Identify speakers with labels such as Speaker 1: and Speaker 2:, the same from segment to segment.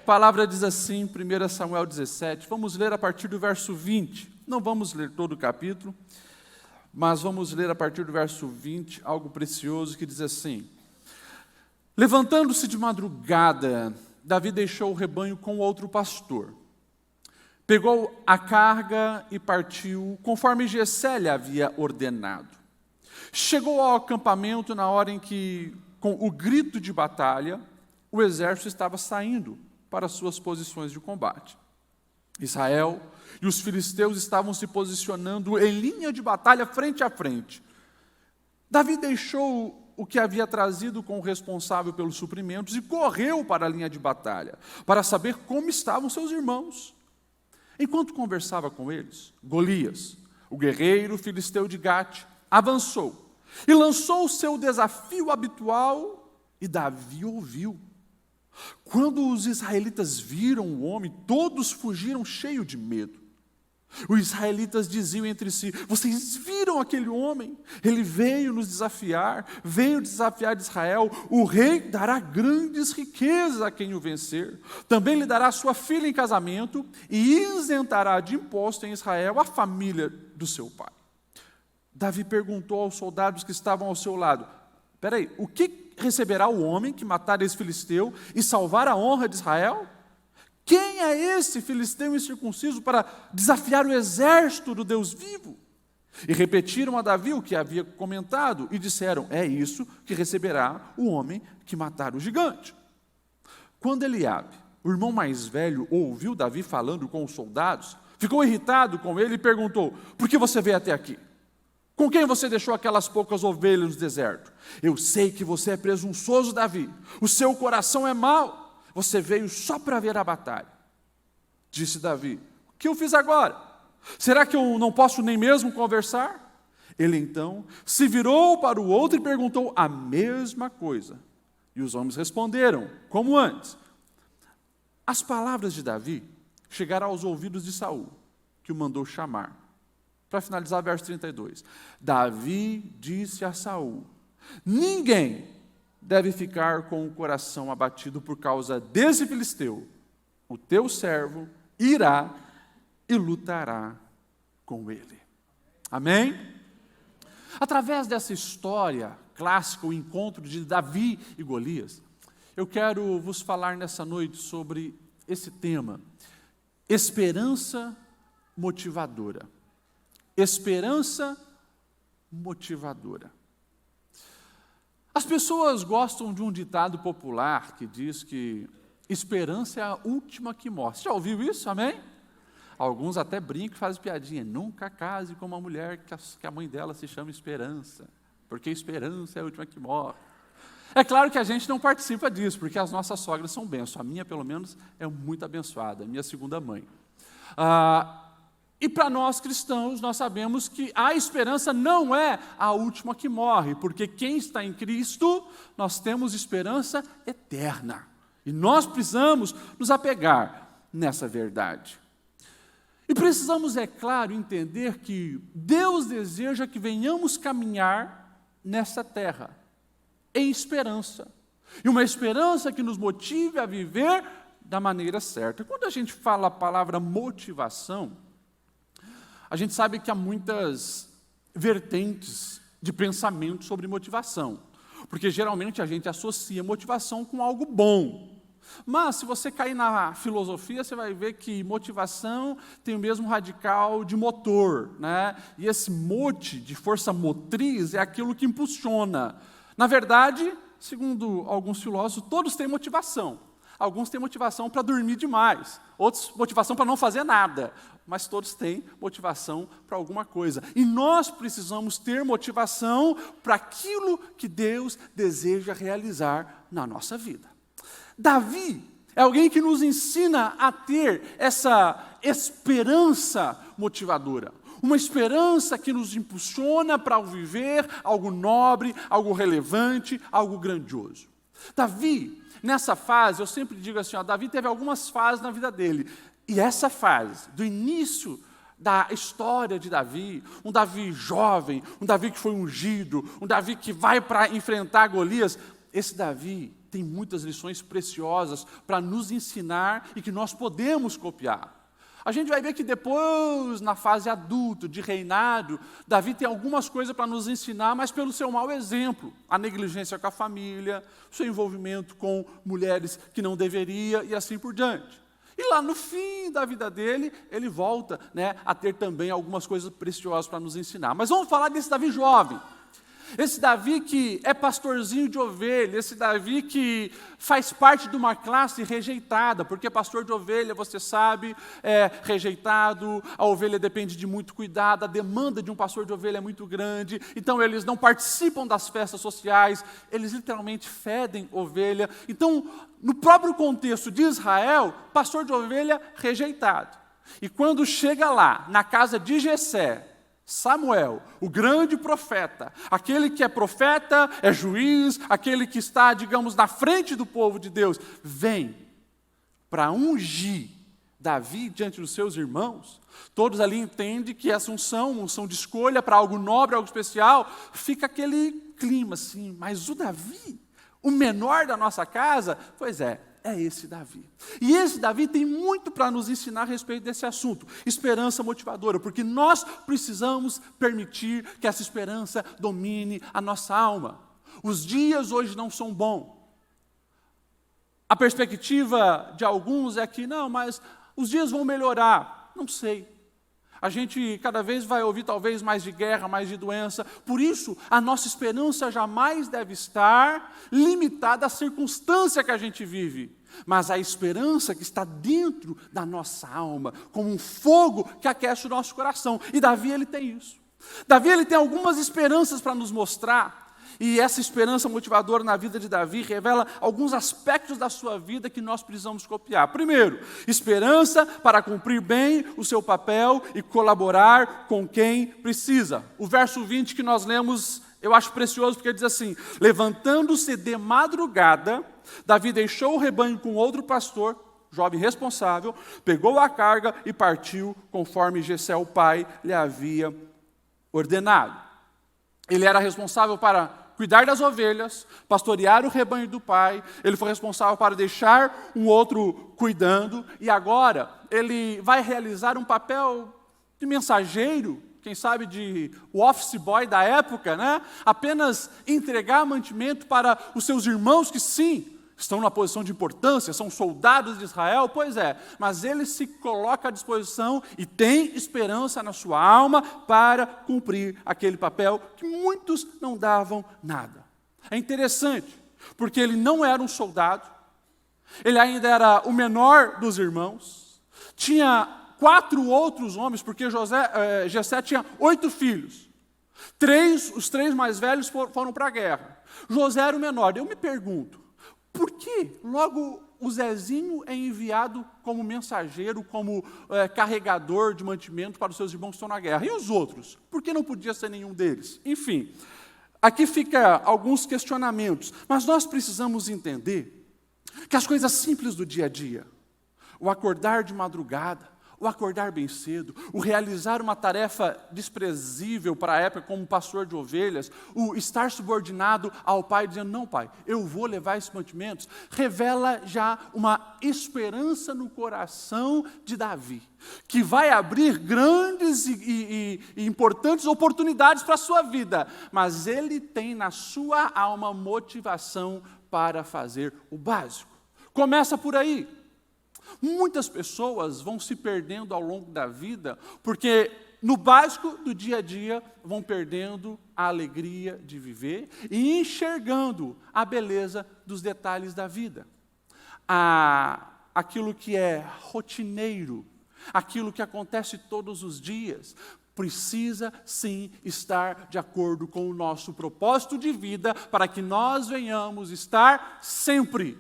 Speaker 1: A palavra diz assim, 1 Samuel 17, vamos ler a partir do verso 20. Não vamos ler todo o capítulo, mas vamos ler a partir do verso 20, algo precioso que diz assim: levantando-se de madrugada, Davi deixou o rebanho com outro pastor. Pegou a carga e partiu, conforme Jessé lhe havia ordenado. Chegou ao acampamento na hora em que, com o grito de batalha, o exército estava saindo para suas posições de combate. Israel e os filisteus estavam se posicionando em linha de batalha frente a frente. Davi deixou o que havia trazido com o responsável pelos suprimentos e correu para a linha de batalha, para saber como estavam seus irmãos. Enquanto conversava com eles, Golias, o guerreiro filisteu de Gate, avançou e lançou o seu desafio habitual, e Davi ouviu. Quando os israelitas viram o homem, todos fugiram cheios de medo. Os israelitas diziam entre si: vocês viram aquele homem? Ele veio nos desafiar, veio desafiar Israel. O rei dará grandes riquezas a quem o vencer. Também lhe dará sua filha em casamento e isentará de imposto em Israel a família do seu pai. Davi perguntou aos soldados que estavam ao seu lado: espera aí, o que receberá o homem que matar esse filisteu e salvar a honra de Israel? Quem é esse filisteu incircunciso para desafiar o exército do Deus vivo? E repetiram a Davi o que havia comentado e disseram: é isso que receberá o homem que matar o gigante. Quando Eliabe, o irmão mais velho, ouviu Davi falando com os soldados, ficou irritado com ele e perguntou: por que você veio até aqui? Com quem você deixou aquelas poucas ovelhas no deserto? Eu sei que você é presunçoso, Davi. O seu coração é mau. Você veio só para ver a batalha. Disse Davi: o que eu fiz agora? Será que eu não posso nem mesmo conversar? Ele então se virou para o outro e perguntou a mesma coisa. E os homens responderam, como antes. As palavras de Davi chegaram aos ouvidos de Saul, que o mandou chamar. Para finalizar, verso 32. Davi disse a Saul: ninguém deve ficar com o coração abatido por causa desse filisteu. O teu servo irá e lutará com ele. Amém? Através dessa história clássica, o encontro de Davi e Golias, eu quero vos falar nessa noite sobre esse tema: esperança motivadora. Esperança motivadora. As pessoas gostam de um ditado popular que diz que esperança é a última que morre. Você já ouviu isso, amém? Alguns até brincam e fazem piadinha: nunca case com uma mulher que a mãe dela se chama Esperança, porque esperança é a última que morre. É claro que a gente não participa disso, porque as nossas sogras são bênçãos. A minha, pelo menos, é muito abençoada, minha segunda mãe. E para nós cristãos, nós sabemos que a esperança não é a última que morre, porque quem está em Cristo, nós temos esperança eterna. E nós precisamos nos apegar nessa verdade. E precisamos, é claro, entender que Deus deseja que venhamos caminhar nessa terra, em esperança. E uma esperança que nos motive a viver da maneira certa. Quando a gente fala a palavra motivação, a gente sabe que há muitas vertentes de pensamento sobre motivação, porque geralmente a gente associa motivação com algo bom. Mas se você cair na filosofia, você vai ver que motivação tem o mesmo radical de motor, né? E esse mote de força motriz é aquilo que impulsiona. Na verdade, segundo alguns filósofos, todos têm motivação. Alguns têm motivação para dormir demais, outros motivação para não fazer nada, mas todos têm motivação para alguma coisa. E nós precisamos ter motivação para aquilo que Deus deseja realizar na nossa vida. Davi é alguém que nos ensina a ter essa esperança motivadora. Uma esperança que nos impulsiona para viver algo nobre, algo relevante, algo grandioso. Davi, nessa fase, eu sempre digo assim, Davi teve algumas fases na vida dele. E essa fase, do início da história de Davi, um Davi jovem, um Davi que foi ungido, um Davi que vai para enfrentar Golias, esse Davi tem muitas lições preciosas para nos ensinar e que nós podemos copiar. A gente vai ver que depois, na fase adulta, de reinado, Davi tem algumas coisas para nos ensinar, mas pelo seu mau exemplo. A negligência com a família, o seu envolvimento com mulheres que não deveria e assim por diante. E lá no fim da vida dele, ele volta, a ter também algumas coisas preciosas para nos ensinar. Mas vamos falar desse Davi jovem. Esse Davi que é pastorzinho de ovelha, esse Davi que faz parte de uma classe rejeitada, porque pastor de ovelha, você sabe, é rejeitado, a ovelha depende de muito cuidado, a demanda de um pastor de ovelha é muito grande, então eles não participam das festas sociais, eles literalmente fedem ovelha. Então, no próprio contexto de Israel, pastor de ovelha rejeitado. E quando chega lá, na casa de Jessé, Samuel, o grande profeta, aquele que é profeta, é juiz, aquele que está, digamos, na frente do povo de Deus, vem para ungir Davi diante dos seus irmãos. Todos ali entendem que essa unção de escolha para algo nobre, algo especial, fica aquele clima assim, mas o Davi, o menor da nossa casa, pois é esse Davi. E esse Davi tem muito para nos ensinar a respeito desse assunto, esperança motivadora, porque nós precisamos permitir que essa esperança domine a nossa alma. Os dias hoje não são bons. A perspectiva de alguns é que, não, mas os dias vão melhorar. Não sei. A gente cada vez vai ouvir talvez mais de guerra, mais de doença. Por isso, a nossa esperança jamais deve estar limitada à circunstância que a gente vive. Mas a esperança que está dentro da nossa alma, como um fogo que aquece o nosso coração. E Davi, ele tem isso. Davi, ele tem algumas esperanças para nos mostrar. E essa esperança motivadora na vida de Davi revela alguns aspectos da sua vida que nós precisamos copiar. Primeiro, esperança para cumprir bem o seu papel e colaborar com quem precisa. O verso 20 que nós lemos, eu acho precioso, porque diz assim: levantando-se de madrugada, Davi deixou o rebanho com outro pastor, jovem responsável, pegou a carga e partiu conforme Jessé, o pai, lhe havia ordenado. Ele era responsável para cuidar das ovelhas, pastorear o rebanho do pai, ele foi responsável para deixar um outro cuidando, e agora ele vai realizar um papel de mensageiro, quem sabe de o office boy da época, apenas entregar mantimento para os seus irmãos que sim, estão numa posição de importância, são soldados de Israel, pois é, mas ele se coloca à disposição e tem esperança na sua alma para cumprir aquele papel que muitos não davam nada. É interessante, porque ele não era um soldado, ele ainda era o menor dos irmãos, tinha 4 outros homens, porque Jessé tinha 8 filhos. Os 3 mais velhos foram para a guerra. José era o menor. Eu me pergunto, por que logo o Zezinho é enviado como mensageiro, como carregador de mantimento para os seus irmãos que estão na guerra? E os outros? Por que não podia ser nenhum deles? Enfim, aqui fica alguns questionamentos, mas nós precisamos entender que as coisas simples do dia a dia, o acordar de madrugada, o acordar bem cedo, o realizar uma tarefa desprezível para a época como pastor de ovelhas, o estar subordinado ao pai, dizendo, não pai, eu vou levar esses mantimentos, revela já uma esperança no coração de Davi, que vai abrir grandes e importantes oportunidades para a sua vida, mas ele tem na sua alma motivação para fazer o básico. Começa por aí. Muitas pessoas vão se perdendo ao longo da vida, porque no básico do dia a dia vão perdendo a alegria de viver e enxergando a beleza dos detalhes da vida. Aquilo que é rotineiro, aquilo que acontece todos os dias, precisa sim estar de acordo com o nosso propósito de vida, para que nós venhamos estar sempre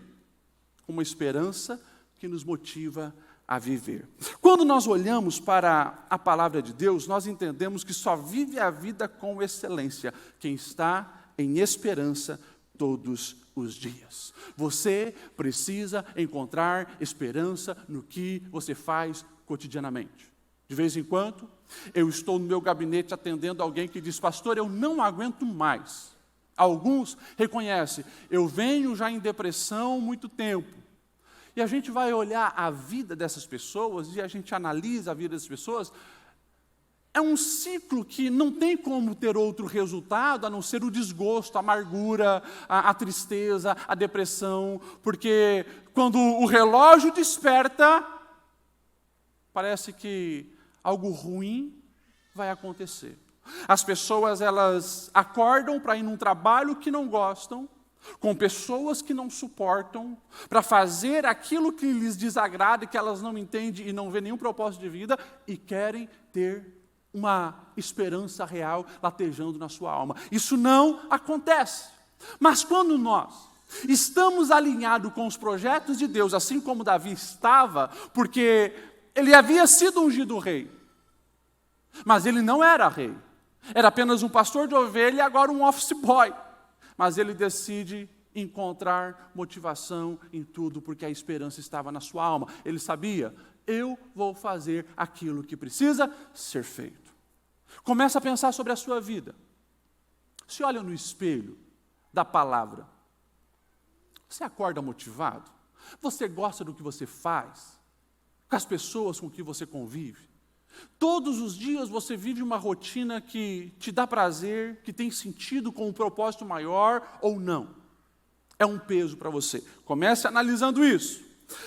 Speaker 1: com uma esperança que nos motiva a viver. Quando nós olhamos para a palavra de Deus, nós entendemos que só vive a vida com excelência quem está em esperança todos os dias. Você precisa encontrar esperança no que você faz cotidianamente. De vez em quando, eu estou no meu gabinete atendendo alguém que diz, pastor, eu não aguento mais. Alguns reconhecem, eu venho já em depressão há muito tempo. E a gente vai olhar a vida dessas pessoas e a gente analisa a vida dessas pessoas. É um ciclo que não tem como ter outro resultado a não ser o desgosto, a amargura, a tristeza, a depressão. Porque quando o relógio desperta, parece que algo ruim vai acontecer. As pessoas, elas acordam para ir num trabalho que não gostam, com pessoas que não suportam, para fazer aquilo que lhes desagrada e que elas não entendem e não vêem nenhum propósito de vida e querem ter uma esperança real latejando na sua alma. Isso não acontece. Mas quando nós estamos alinhados com os projetos de Deus, assim como Davi estava, porque ele havia sido ungido rei, mas ele não era rei. Era apenas um pastor de ovelha e agora um office boy. Mas ele decide encontrar motivação em tudo, porque a esperança estava na sua alma. Ele sabia, eu vou fazer aquilo que precisa ser feito. Começa a pensar sobre a sua vida. Se olha no espelho da palavra. Você acorda motivado? Você gosta do que você faz? Com as pessoas com que você convive? Todos os dias você vive uma rotina que te dá prazer, que tem sentido com um propósito maior ou não? É um peso para você. Comece analisando isso.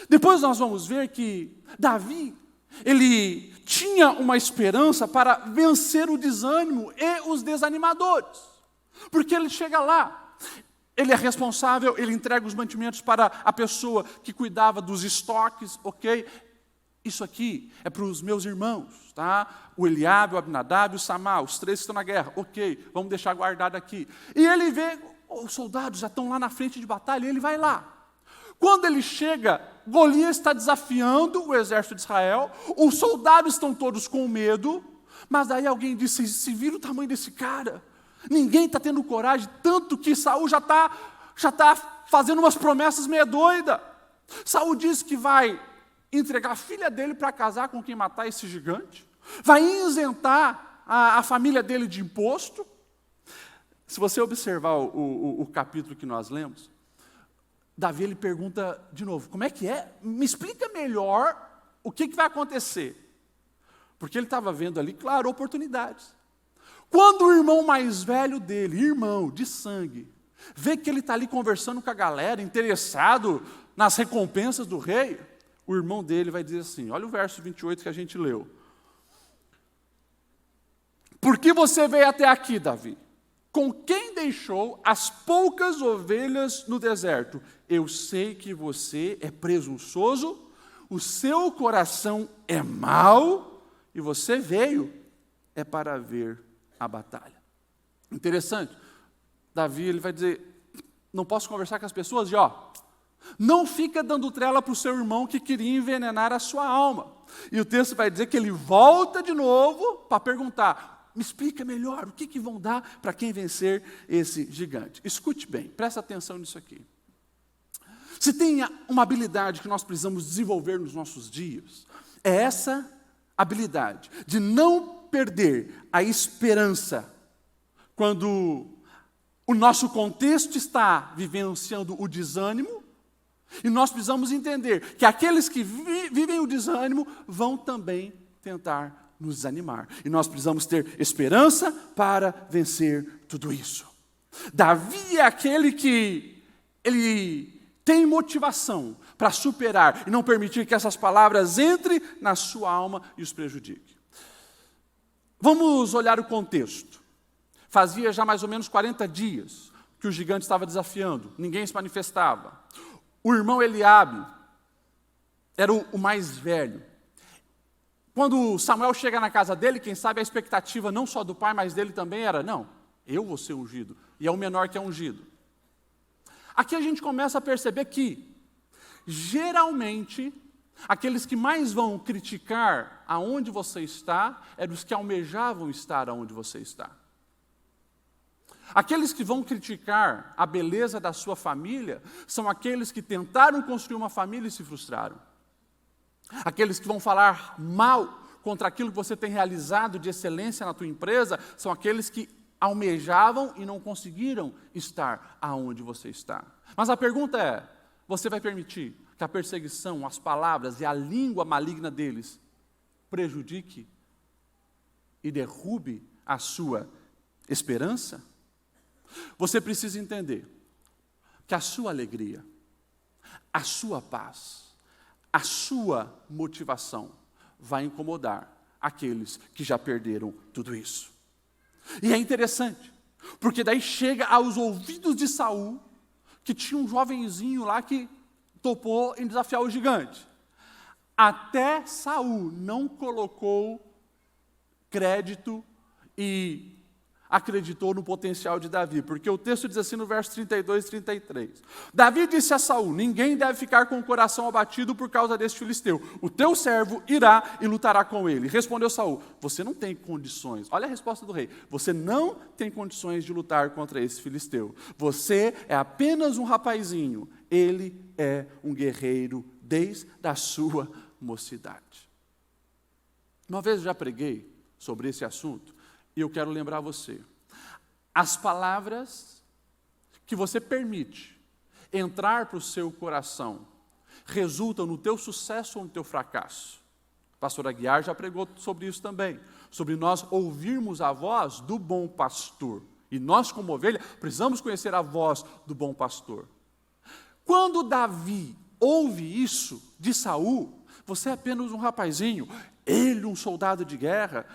Speaker 1: Depois nós vamos ver que Davi, ele tinha uma esperança para vencer o desânimo e os desanimadores. Porque ele chega lá, ele é responsável, ele entrega os mantimentos para a pessoa que cuidava dos estoques, ok? Isso aqui é para os meus irmãos, tá? O Eliabe, o Abinadab e o Samá, os três que estão na guerra. Ok, vamos deixar guardado aqui. E ele vê, os soldados já estão lá na frente de batalha, e ele vai lá. Quando ele chega, Golias está desafiando o exército de Israel, os soldados estão todos com medo, mas daí alguém disse, se vira o tamanho desse cara, ninguém está tendo coragem, tanto que Saul já tá fazendo umas promessas meio doidas. Saul diz que vai entregar a filha dele para casar com quem matar esse gigante, vai isentar a família dele de imposto. Se você observar o capítulo que nós lemos, Davi ele pergunta de novo, como é que é? Me explica melhor o que vai acontecer. Porque ele estava vendo ali, claro, oportunidades. Quando o irmão mais velho dele, irmão de sangue, vê que ele está ali conversando com a galera, interessado nas recompensas do rei, o irmão dele vai dizer assim, olha o verso 28 que a gente leu. Por que você veio até aqui, Davi? Com quem deixou as poucas ovelhas no deserto? Eu sei que você é presunçoso, o seu coração é mau, e você veio para ver a batalha. Interessante. Davi ele vai dizer, não posso conversar com as pessoas? E não fica dando trela para o seu irmão que queria envenenar a sua alma. E o texto vai dizer que ele volta de novo para perguntar, me explica melhor, o que vão dar para quem vencer esse gigante? Escute bem, presta atenção nisso aqui. Se tem uma habilidade que nós precisamos desenvolver nos nossos dias, é essa habilidade de não perder a esperança quando o nosso contexto está vivenciando o desânimo. E nós precisamos entender que aqueles que vivem o desânimo vão também tentar nos desanimar. E nós precisamos ter esperança para vencer tudo isso. Davi é aquele que ele tem motivação para superar e não permitir que essas palavras entrem na sua alma e os prejudiquem. Vamos olhar o contexto. Fazia já mais ou menos 40 dias que o gigante estava desafiando, ninguém se manifestava. O irmão Eliabe era o mais velho. Quando Samuel chega na casa dele, quem sabe a expectativa não só do pai, mas dele também era, não, eu vou ser ungido, e é o menor que é ungido. Aqui a gente começa a perceber que, geralmente, aqueles que mais vão criticar aonde você está, eram os que almejavam estar aonde você está. Aqueles que vão criticar a beleza da sua família são aqueles que tentaram construir uma família e se frustraram. Aqueles que vão falar mal contra aquilo que você tem realizado de excelência na tua empresa são aqueles que almejavam e não conseguiram estar aonde você está. Mas a pergunta é, você vai permitir que a perseguição, as palavras e a língua maligna deles prejudique e derrube a sua esperança? Você precisa entender que a sua alegria, a sua paz, a sua motivação vai incomodar aqueles que já perderam tudo isso. E é interessante, porque daí chega aos ouvidos de Saul, que tinha um jovenzinho lá que topou em desafiar o gigante. Até Saul não colocou crédito e acreditou no potencial de Davi, porque o texto diz assim no verso 32 e 33. Davi disse a Saul: ninguém deve ficar com o coração abatido por causa deste filisteu. O teu servo irá e lutará com ele. Respondeu Saul: você não tem condições. Olha a resposta do rei: você não tem condições de lutar contra esse filisteu. Você é apenas um rapazinho. Ele é um guerreiro desde a sua mocidade. Uma vez eu já preguei sobre esse assunto, e eu quero lembrar você, as palavras que você permite entrar para o seu coração resultam no teu sucesso ou no teu fracasso. A pastora Aguiar já pregou sobre isso também, sobre nós ouvirmos a voz do bom pastor. E nós, como ovelha, precisamos conhecer a voz do bom pastor. Quando Davi ouve isso de Saul, você é apenas um rapazinho, ele um soldado de guerra,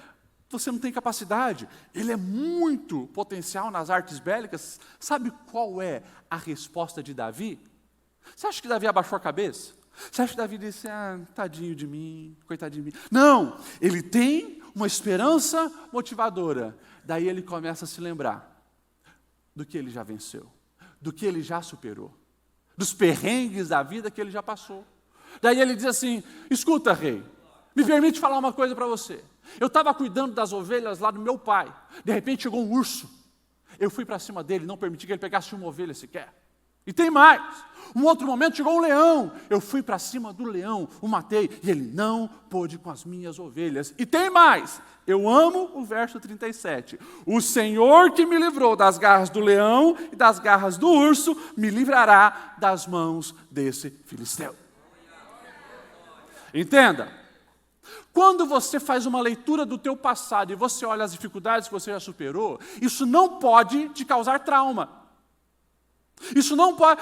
Speaker 1: você não tem capacidade, ele é muito potencial nas artes bélicas. Sabe qual é a resposta de Davi? Você acha que Davi abaixou a cabeça? Você acha que Davi disse, tadinho de mim, coitadinho de mim? Não, ele tem uma esperança motivadora. Daí ele começa a se lembrar do que ele já venceu, do que ele já superou, dos perrengues da vida que ele já passou. Daí ele diz assim, escuta, rei, me permite falar uma coisa para você. Eu estava cuidando das ovelhas lá do meu pai. De repente chegou um urso. Eu fui para cima dele, não permiti que ele pegasse uma ovelha sequer. E tem mais. Um outro momento chegou um leão. Eu fui para cima do leão, o matei, e ele não pôde com as minhas ovelhas. E tem mais. Eu amo o verso 37. O Senhor que me livrou das garras do leão e das garras do urso, me livrará das mãos desse filisteu. Entenda. Quando você faz uma leitura do teu passado e você olha as dificuldades que você já superou, isso não pode te causar trauma. Isso não pode,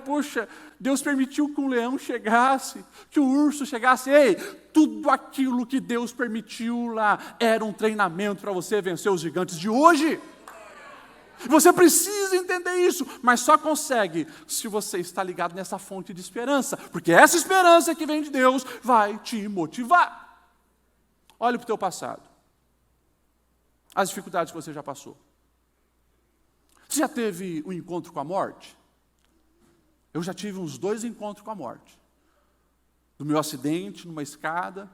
Speaker 1: poxa, Deus permitiu que um leão chegasse, que o urso chegasse. Ei, tudo aquilo que Deus permitiu lá era um treinamento para você vencer os gigantes de hoje. Você precisa entender isso, mas só consegue se você está ligado nessa fonte de esperança, porque essa esperança que vem de Deus vai te motivar. Olhe para o teu passado, as dificuldades que você já passou. Você já teve um encontro com a morte? Eu já tive uns 2 encontros com a morte. No meu acidente, numa escada,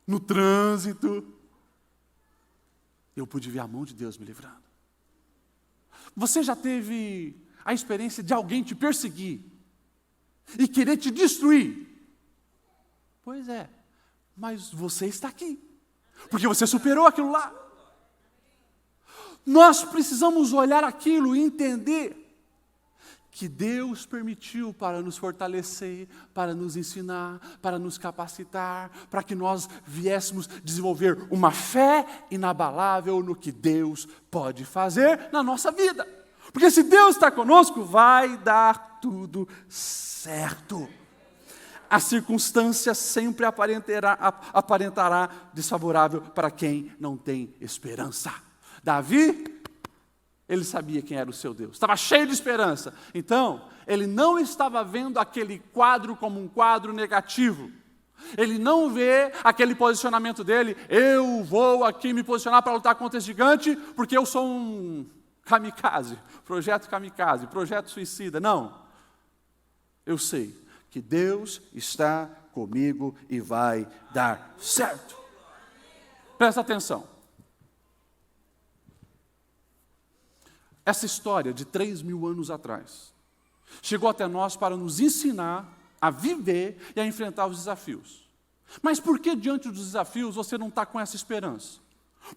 Speaker 1: no trânsito. Eu pude ver a mão de Deus me livrando. Você já teve a experiência de alguém te perseguir e querer te destruir? Pois é, mas você está aqui, porque você superou aquilo lá. Nós precisamos olhar aquilo e entender que Deus permitiu para nos fortalecer, para nos ensinar, para nos capacitar, para que nós viéssemos desenvolver uma fé inabalável no que Deus pode fazer na nossa vida. Porque se Deus está conosco, vai dar tudo certo. A circunstância sempre aparentará desfavorável para quem não tem esperança. Davi, ele sabia quem era o seu Deus, estava cheio de esperança. Então, ele não estava vendo aquele quadro como um quadro negativo. Ele não vê aquele posicionamento dele, eu vou aqui me posicionar para lutar contra esse gigante, porque eu sou um kamikaze, projeto suicida. Não. Eu sei que Deus está comigo e vai dar certo. Presta atenção. Essa história de 3.000 anos atrás chegou até nós para nos ensinar a viver e a enfrentar os desafios. Mas por que diante dos desafios você não está com essa esperança?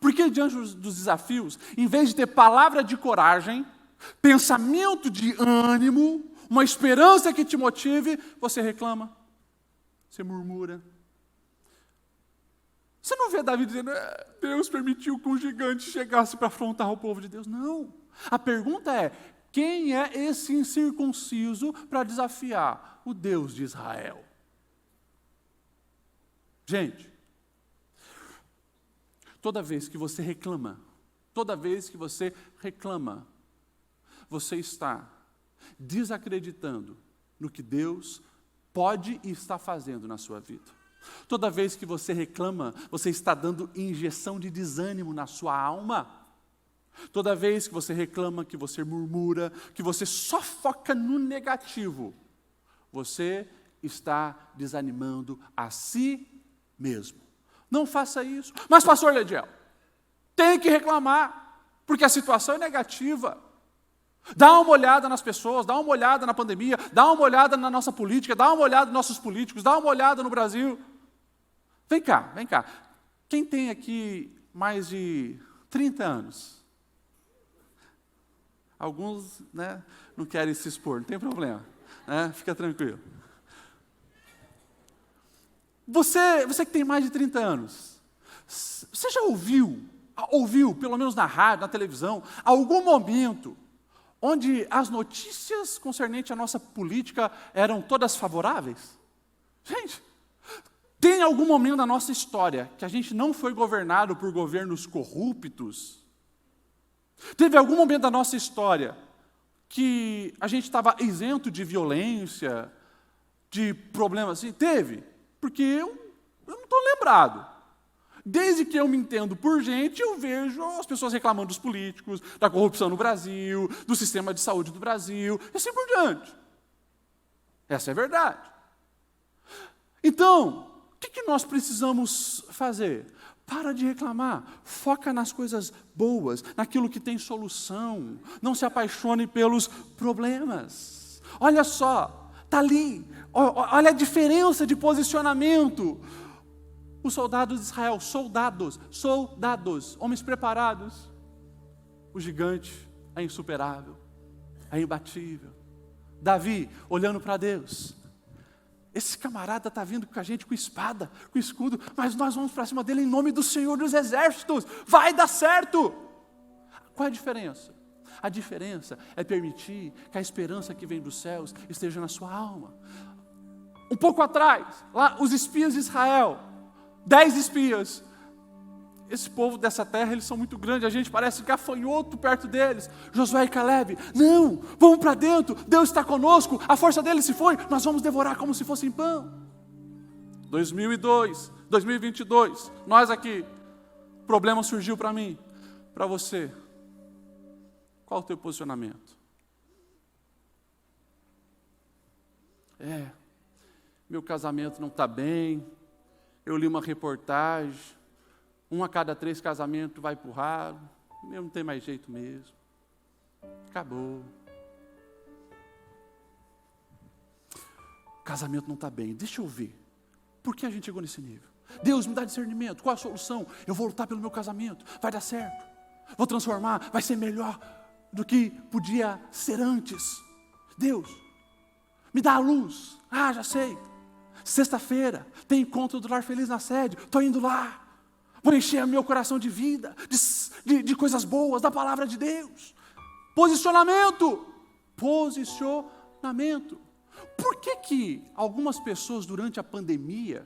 Speaker 1: Porque diante dos desafios, em vez de ter palavra de coragem, pensamento de ânimo, uma esperança que te motive, você reclama, você murmura. Você não vê Davi dizendo, Deus permitiu que um gigante chegasse para afrontar o povo de Deus. Não. A pergunta é, quem é esse incircunciso para desafiar o Deus de Israel? Gente, toda vez que você reclama, você está desacreditando no que Deus pode e está fazendo na sua vida. Toda vez que você reclama, você está dando injeção de desânimo na sua alma. Toda vez que você reclama, que você murmura, que você só foca no negativo, você está desanimando a si mesmo. Não faça isso. Mas, pastor Lediel, tem que reclamar, porque a situação é negativa. Dá uma olhada nas pessoas, dá uma olhada na pandemia, dá uma olhada na nossa política, dá uma olhada nos nossos políticos, dá uma olhada no Brasil. Vem cá. Quem tem aqui mais de 30 anos? Alguns, não querem se expor, não tem problema, fica tranquilo. Você que tem mais de 30 anos, você já ouviu, pelo menos na rádio, na televisão, algum momento onde as notícias concernentes à nossa política eram todas favoráveis? Gente, tem algum momento na nossa história que a gente não foi governado por governos corruptos? Teve algum momento da nossa história que a gente estava isento de violência, de problemas assim? Teve, porque eu não estou lembrado. Desde que eu me entendo por gente, eu vejo as pessoas reclamando dos políticos, da corrupção no Brasil, do sistema de saúde do Brasil, e assim por diante. Essa é a verdade. Então, o que nós precisamos fazer? Para de reclamar, foca nas coisas boas, naquilo que tem solução, não se apaixone pelos problemas. Olha só, está ali, olha a diferença de posicionamento. Os soldados de Israel, soldados, homens preparados. O gigante é insuperável, é imbatível. Davi, olhando para Deus, esse camarada está vindo com a gente com espada, com escudo, mas nós vamos para cima dele em nome do Senhor dos Exércitos, vai dar certo. Qual é a diferença? A diferença é permitir que a esperança que vem dos céus esteja na sua alma. Um pouco atrás, lá os espias de Israel, 10 espias. Esse povo dessa terra, eles são muito grandes, a gente parece gafanhoto perto deles. Josué e Caleb, não, vamos para dentro, Deus está conosco, a força dele se foi, nós vamos devorar como se fossem pão. 2022, nós aqui, o problema surgiu para mim, para você. Qual o teu posicionamento? Meu casamento não está bem, eu li uma reportagem, 1 a cada 3 casamentos vai para o ralo, não tem mais jeito mesmo, acabou. O casamento não está bem, deixa eu ver, por que a gente chegou nesse nível? Deus, me dá discernimento, qual a solução? Eu vou lutar pelo meu casamento, vai dar certo, vou transformar, vai ser melhor do que podia ser antes. Deus, me dá a luz, já sei, sexta-feira tem encontro do Lar Feliz na sede, estou indo lá, vou encher meu coração de vida, de coisas boas, da palavra de Deus. Posicionamento. Por que algumas pessoas durante a pandemia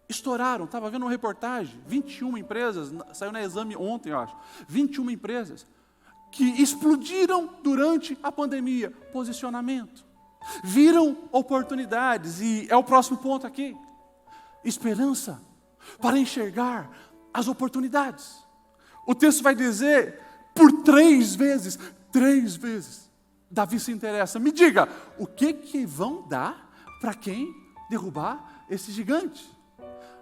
Speaker 1: estouraram? Estava vendo uma reportagem, 21 empresas, saiu na Exame ontem, eu acho, 21 empresas que explodiram durante a pandemia. Posicionamento. Viram oportunidades, e é o próximo ponto aqui. Esperança. Para enxergar as oportunidades. O texto vai dizer, por 3 vezes, Davi se interessa. Me diga, o que vão dar para quem derrubar esse gigante?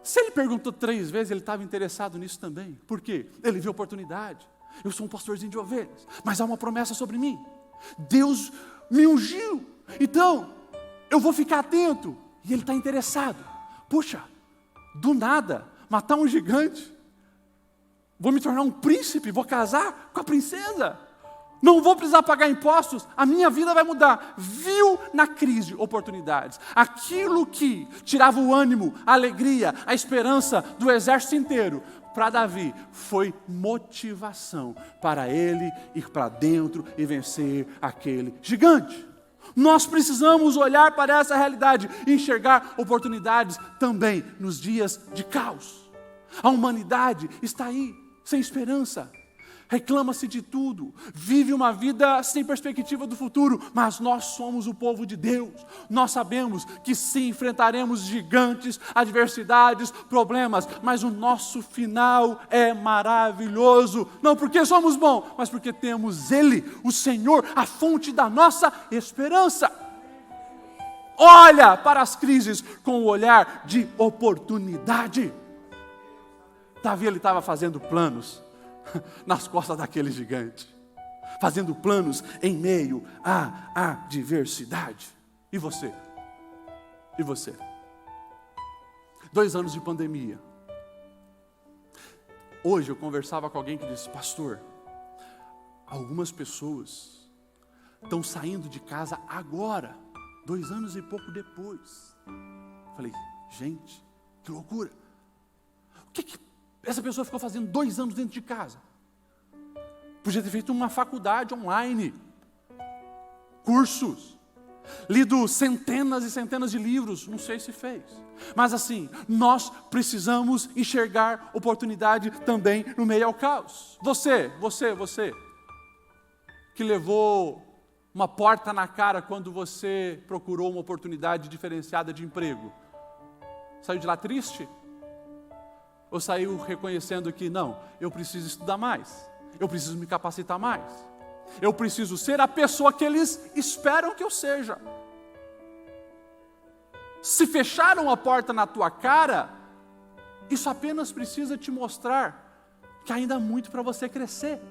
Speaker 1: Se ele perguntou 3 vezes, ele estava interessado nisso também. Por quê? Ele viu oportunidade. Eu sou um pastorzinho de ovelhas, mas há uma promessa sobre mim. Deus me ungiu, então eu vou ficar atento. E ele está interessado. Puxa, do nada, matar um gigante, Vou me tornar um príncipe, vou casar com a princesa. Não vou precisar pagar impostos, a minha vida vai mudar. Viu na crise oportunidades. Aquilo que tirava o ânimo, a alegria, a esperança do exército inteiro, para Davi, foi motivação para ele ir para dentro e vencer aquele gigante. Nós precisamos olhar para essa realidade e enxergar oportunidades também nos dias de caos. A humanidade está aí, sem esperança. Reclama-se de tudo, vive uma vida sem perspectiva do futuro, mas nós somos o povo de Deus. Nós sabemos que sim, enfrentaremos gigantes, adversidades, problemas, mas o nosso final é maravilhoso. Não porque somos bons, mas porque temos Ele, o Senhor, a fonte da nossa esperança. Olha para as crises com o olhar de oportunidade. Davi, ele estava fazendo planos nas costas daquele gigante, fazendo planos em meio à adversidade. E você? E você? 2 anos de pandemia. Hoje eu conversava com alguém que disse: pastor, algumas pessoas estão saindo de casa agora, 2 anos e pouco depois. Falei, gente, que loucura. O que essa pessoa ficou fazendo 2 anos dentro de casa? Podia ter feito uma faculdade online, cursos, lido centenas e centenas de livros, não sei se fez. Mas assim, nós precisamos enxergar oportunidade também no meio ao caos. Você, que levou uma porta na cara quando você procurou uma oportunidade diferenciada de emprego, saiu de lá triste? Ou saiu reconhecendo que não, eu preciso estudar mais, eu preciso me capacitar mais, eu preciso ser a pessoa que eles esperam que eu seja. Se fecharam a porta na tua cara, isso apenas precisa te mostrar que ainda há muito para você crescer.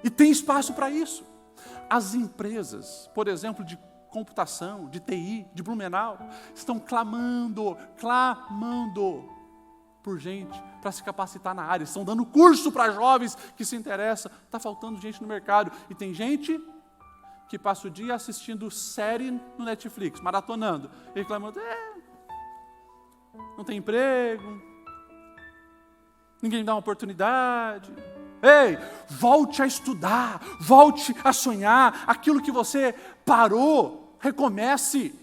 Speaker 1: E tem espaço para isso. As empresas, por exemplo, de computação, de TI, de Blumenau, estão clamando por gente para se capacitar na área. Estão dando curso para jovens que se interessam. Está faltando gente no mercado. E tem gente que passa o dia assistindo série no Netflix, maratonando, e reclamando, não tem emprego, ninguém dá uma oportunidade. Ei, volte a estudar, volte a sonhar. Aquilo que você parou, recomece.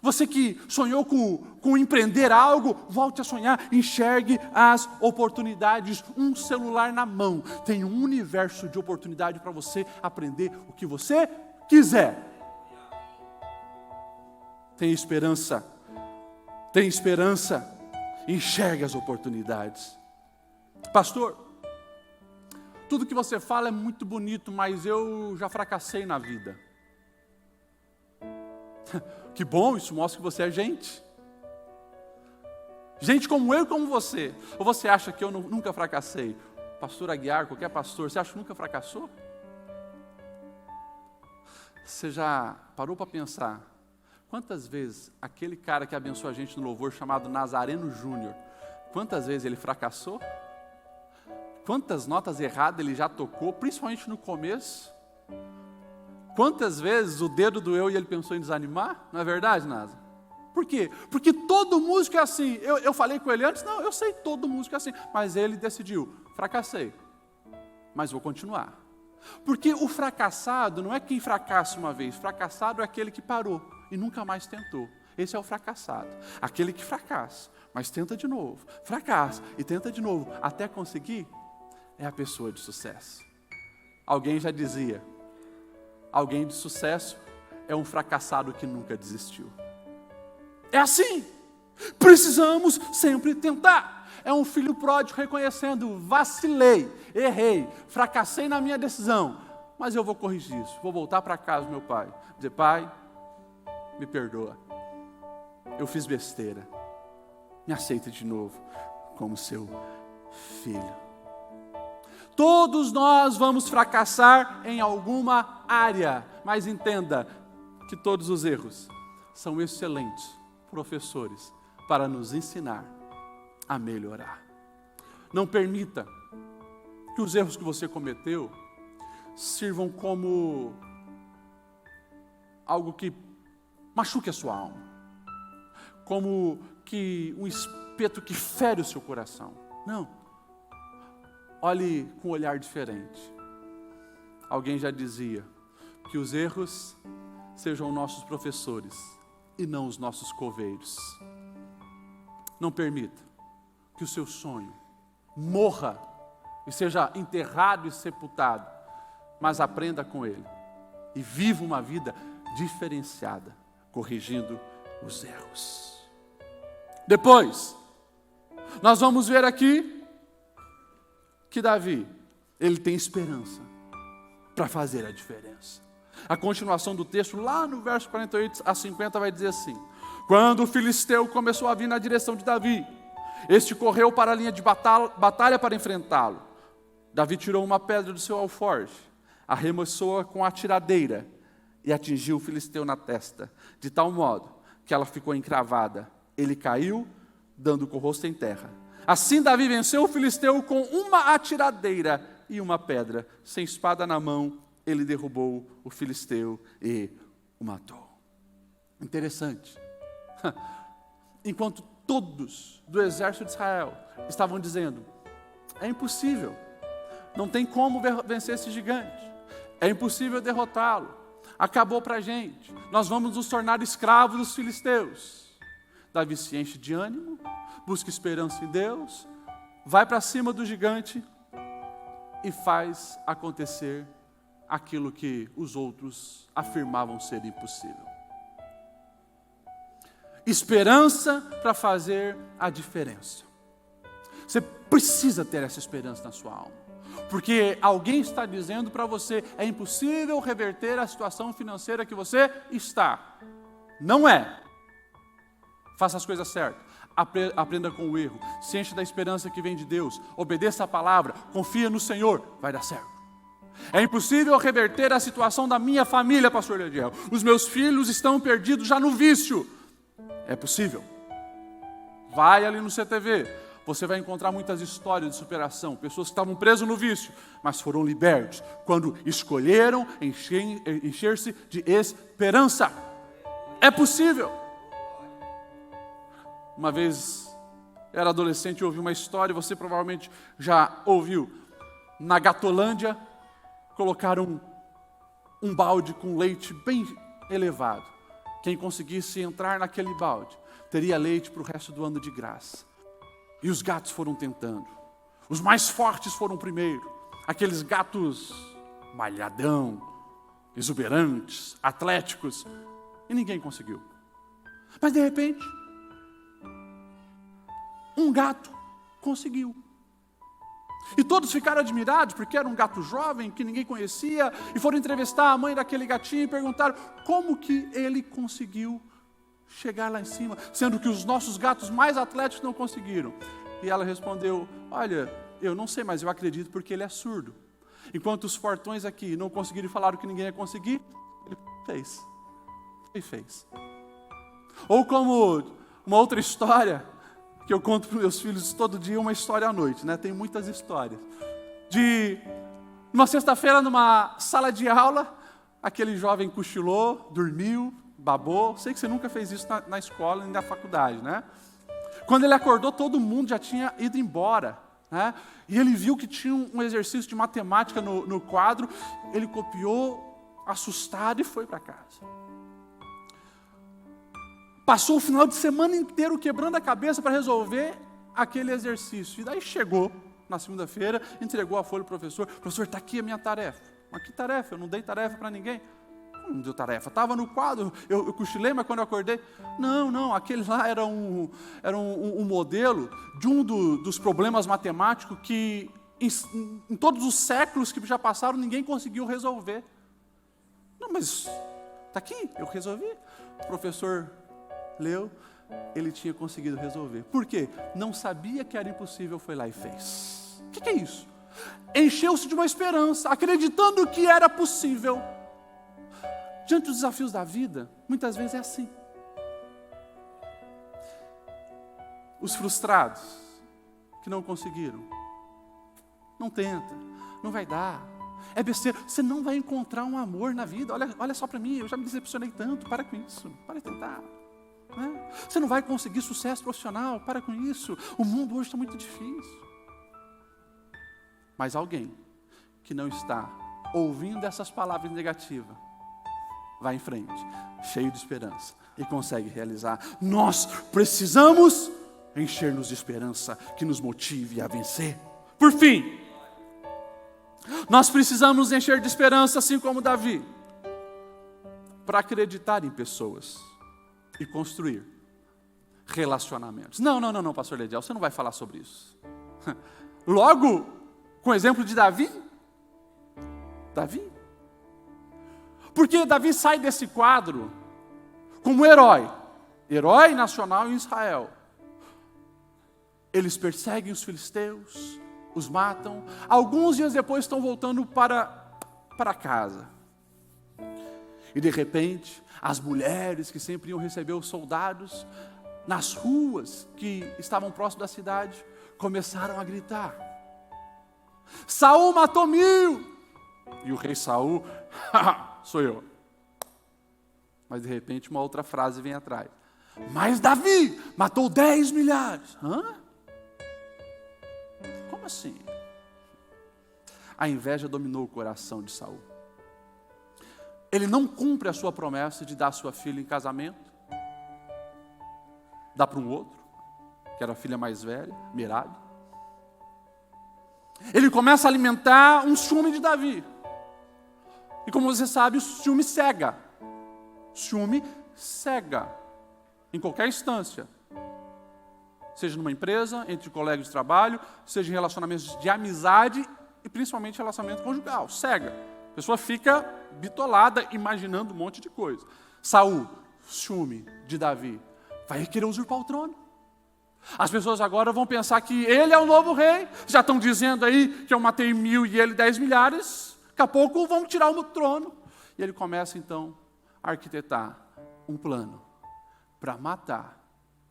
Speaker 1: Você que sonhou com empreender algo, volte a sonhar, enxergue as oportunidades. Um celular na mão tem um universo de oportunidade para você aprender o que você quiser. Tem esperança, enxergue as oportunidades. Pastor, tudo que você fala é muito bonito, mas eu já fracassei na vida. Que bom, isso mostra que você é gente. Gente como eu e como você. Ou você acha que eu nunca fracassei? Pastor Aguiar, qualquer pastor, você acha que nunca fracassou? Você já parou para pensar quantas vezes aquele cara que abençoa a gente no louvor, chamado Nazareno Júnior, quantas vezes ele fracassou? Quantas notas erradas ele já tocou, principalmente no começo? Quantas vezes o dedo doeu e ele pensou em desanimar? Não é verdade, Nasa? Por quê? Porque todo músico é assim. Eu falei com ele antes, não, eu sei, todo músico é assim. Mas ele decidiu, fracassei, mas vou continuar. Porque o fracassado não é quem fracassa uma vez, fracassado é aquele que parou e nunca mais tentou. Esse é o fracassado, aquele que fracassa, mas tenta de novo, fracassa e tenta de novo, até conseguir, é a pessoa de sucesso. Alguém já dizia, alguém de sucesso é um fracassado que nunca desistiu. É assim, precisamos sempre tentar. É um filho pródigo reconhecendo, vacilei, errei, fracassei na minha decisão, mas eu vou corrigir isso, vou voltar para casa do meu pai, dizer, pai, me perdoa, eu fiz besteira, me aceita de novo como seu filho. Todos nós vamos fracassar em alguma área, mas entenda que todos os erros são excelentes professores para nos ensinar a melhorar. Não permita que os erros que você cometeu sirvam como algo que machuque a sua alma, como que um espeto que fere o seu coração. Não. Olhe com um olhar diferente. Alguém já dizia que os erros sejam nossos professores e não os nossos coveiros. Não permita que o seu sonho morra e seja enterrado e sepultado, mas aprenda com ele e viva uma vida diferenciada, corrigindo os erros. Depois, nós vamos ver aqui que Davi, ele tem esperança para fazer a diferença. A continuação do texto, lá no verso 48 a 50, vai dizer assim: quando o filisteu começou a vir na direção de Davi, este correu para a linha de batalha para enfrentá-lo. Davi tirou uma pedra do seu alforje, arremessou-a com a tiradeira e atingiu o filisteu na testa, de tal modo que ela ficou encravada. Ele caiu, dando com o rosto em terra. Assim Davi venceu o filisteu com uma atiradeira e uma pedra. Sem espada na mão, ele derrubou o filisteu e o matou. Interessante. Enquanto todos do exército de Israel estavam dizendo: é impossível, não tem como vencer esse gigante, é impossível derrotá-lo, acabou para a gente, nós vamos nos tornar escravos dos filisteus. Davi se enche de ânimo, busca esperança em Deus, vai para cima do gigante e faz acontecer aquilo que os outros afirmavam ser impossível. Esperança para fazer a diferença. Você precisa ter essa esperança na sua alma, porque alguém está dizendo para você: é impossível reverter a situação financeira que você está. Não é. Faça as coisas certas, aprenda com o erro, se enche da esperança que vem de Deus, obedeça a palavra, confia no Senhor, vai dar certo. É impossível reverter a situação da minha família, pastor Lediel. Os meus filhos estão perdidos já no vício. É possível. Vai ali no CTV, você vai encontrar muitas histórias de superação, pessoas que estavam presas no vício, mas foram libertos quando escolheram encher-se de esperança. É possível. Uma vez, eu era adolescente e ouvi uma história, você provavelmente já ouviu. Na Gatolândia, colocaram um balde com leite bem elevado. Quem conseguisse entrar naquele balde, teria leite para o resto do ano de graça. E os gatos foram tentando. Os mais fortes foram primeiro. Aqueles gatos malhadão, exuberantes, atléticos. E ninguém conseguiu. Mas de repente, um gato conseguiu. E todos ficaram admirados, porque era um gato jovem, que ninguém conhecia, e foram entrevistar a mãe daquele gatinho e perguntaram como que ele conseguiu chegar lá em cima, sendo que os nossos gatos mais atléticos não conseguiram. E ela respondeu: olha, eu não sei, mas eu acredito porque ele é surdo. Enquanto os fortões aqui não conseguiram falar o que ninguém ia conseguir, ele fez. Ele fez. Ou como uma outra história, que eu conto para os meus filhos todo dia, uma história à noite, né? Tem muitas histórias. De uma sexta-feira, numa sala de aula, aquele jovem cochilou, dormiu, babou. Sei que você nunca fez isso na escola nem na faculdade, né? Quando ele acordou, todo mundo já tinha ido embora, né? E ele viu que tinha um exercício de matemática no quadro. Ele copiou, assustado, e foi para casa. Passou o final de semana inteiro quebrando a cabeça para resolver aquele exercício. E daí chegou na segunda-feira, entregou a folha para o professor. Professor, está aqui a minha tarefa. Mas que tarefa? Eu não dei tarefa para ninguém. Não deu tarefa. Estava no quadro, eu cochilei, mas quando eu acordei... Não, aquele lá era um modelo de dos problemas matemáticos que em todos os séculos que já passaram, ninguém conseguiu resolver. Não, mas está aqui, eu resolvi. O professor leu, ele tinha conseguido resolver. Por quê? Não sabia que era impossível, foi lá e fez. O que é isso? Encheu-se de uma esperança, acreditando que era possível. Diante dos desafios da vida, muitas vezes é assim. Os frustrados, que não conseguiram, não tenta. não vai dar. É besteira, você não vai encontrar um amor na vida. Olha só para mim, eu já me decepcionei tanto, para com isso, para de tentar. Né? Você não vai conseguir sucesso profissional, para com isso. O mundo hoje está muito difícil. Mas alguém que não está ouvindo essas palavras negativas, vai em frente, cheio de esperança, e consegue realizar. Nós precisamos encher-nos de esperança que nos motive a vencer. Por fim, nós precisamos encher de esperança, assim como Davi, para acreditar em pessoas e construir relacionamentos. Não, pastor Lediel, você não vai falar sobre isso. Logo, com o exemplo de Davi. Porque Davi sai desse quadro como herói nacional em Israel. Eles perseguem os filisteus, os matam. Alguns dias depois estão voltando para casa. E de repente, as mulheres que sempre iam receber os soldados, nas ruas que estavam próximas da cidade, começaram a gritar: Saul matou 1000! E o rei Saul, sou eu. Mas de repente uma outra frase vem atrás: mas Davi matou 10 milhares. Hã? Como assim? A inveja dominou o coração de Saul. Ele não cumpre a sua promessa de dar sua filha em casamento. Dá para um outro, que era a filha mais velha, Merabi. Ele começa a alimentar um ciúme de Davi. E como você sabe, o ciúme cega. Ciúme cega. Em qualquer instância. Seja numa empresa, entre colegas de trabalho, seja em relacionamentos de amizade e principalmente relacionamento conjugal. Cega. A pessoa fica bitolada, imaginando um monte de coisa. Saul, ciúme de Davi, vai querer usurpar o trono. As pessoas agora vão pensar que ele é o novo rei. Já estão dizendo aí que eu matei 1000 e ele 10 milhares. Daqui a pouco vão tirar o trono. E ele começa então a arquitetar um plano para matar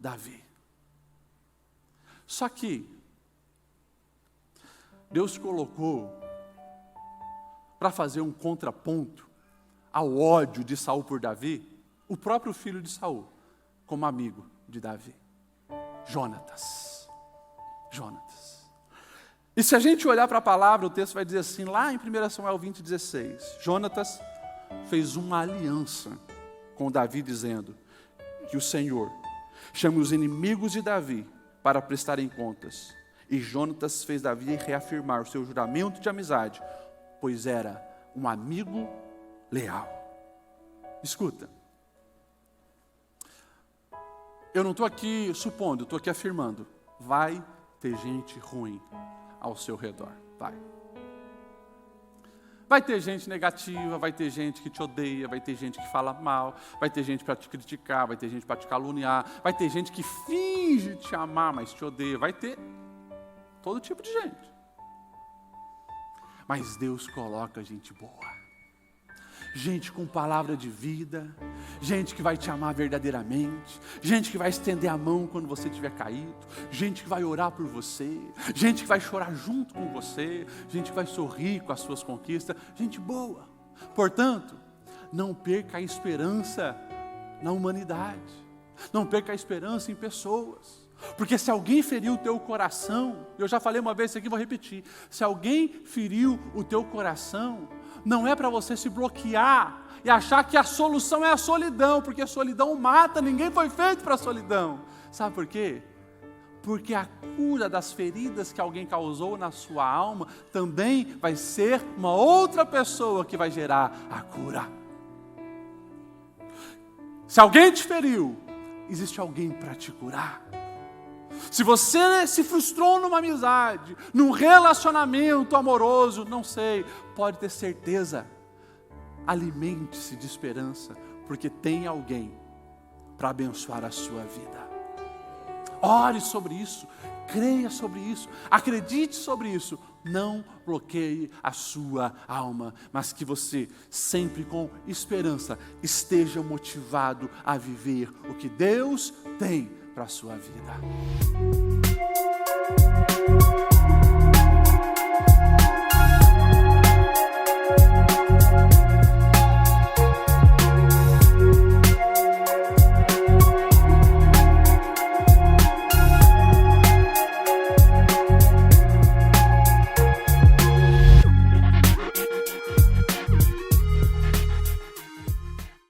Speaker 1: Davi. Só que Deus colocou para fazer um contraponto ao ódio de Saul por Davi, o próprio filho de Saul, como amigo de Davi, Jonatas. E se a gente olhar para a palavra, o texto vai dizer assim, lá em 1 Samuel 20:16, Jonatas fez uma aliança com Davi, dizendo que o Senhor chame os inimigos de Davi para prestarem contas. E Jonatas fez Davi reafirmar o seu juramento de amizade, pois era um amigo leal. Escuta, eu não estou aqui supondo, estou aqui afirmando, vai ter gente ruim ao seu redor, vai ter gente negativa, vai ter gente que te odeia, vai ter gente que fala mal, vai ter gente para te criticar, vai ter gente para te caluniar, vai ter gente que finge te amar, mas te odeia, vai ter todo tipo de gente. Mas Deus coloca gente boa, gente com palavra de vida, gente que vai te amar verdadeiramente, gente que vai estender a mão quando você estiver caído, gente que vai orar por você, gente que vai chorar junto com você, gente que vai sorrir com as suas conquistas, gente boa. Portanto, não perca a esperança na humanidade, não perca a esperança em pessoas. Porque se alguém feriu o teu coração, eu já falei uma vez isso aqui, vou repetir, se alguém feriu o teu coração, não é para você se bloquear e achar que a solução é a solidão, porque a solidão mata, ninguém foi feito para a solidão. Sabe por quê? Porque a cura das feridas que alguém causou na sua alma também vai ser uma outra pessoa que vai gerar a cura. Se alguém te feriu, existe alguém para te curar. Se você se frustrou numa amizade, num relacionamento amoroso, não sei, pode ter certeza, alimente-se de esperança, porque tem alguém para abençoar a sua vida. Ore sobre isso, creia sobre isso, acredite sobre isso, não bloqueie a sua alma, mas que você, sempre com esperança, esteja motivado a viver o que Deus tem para a sua vida.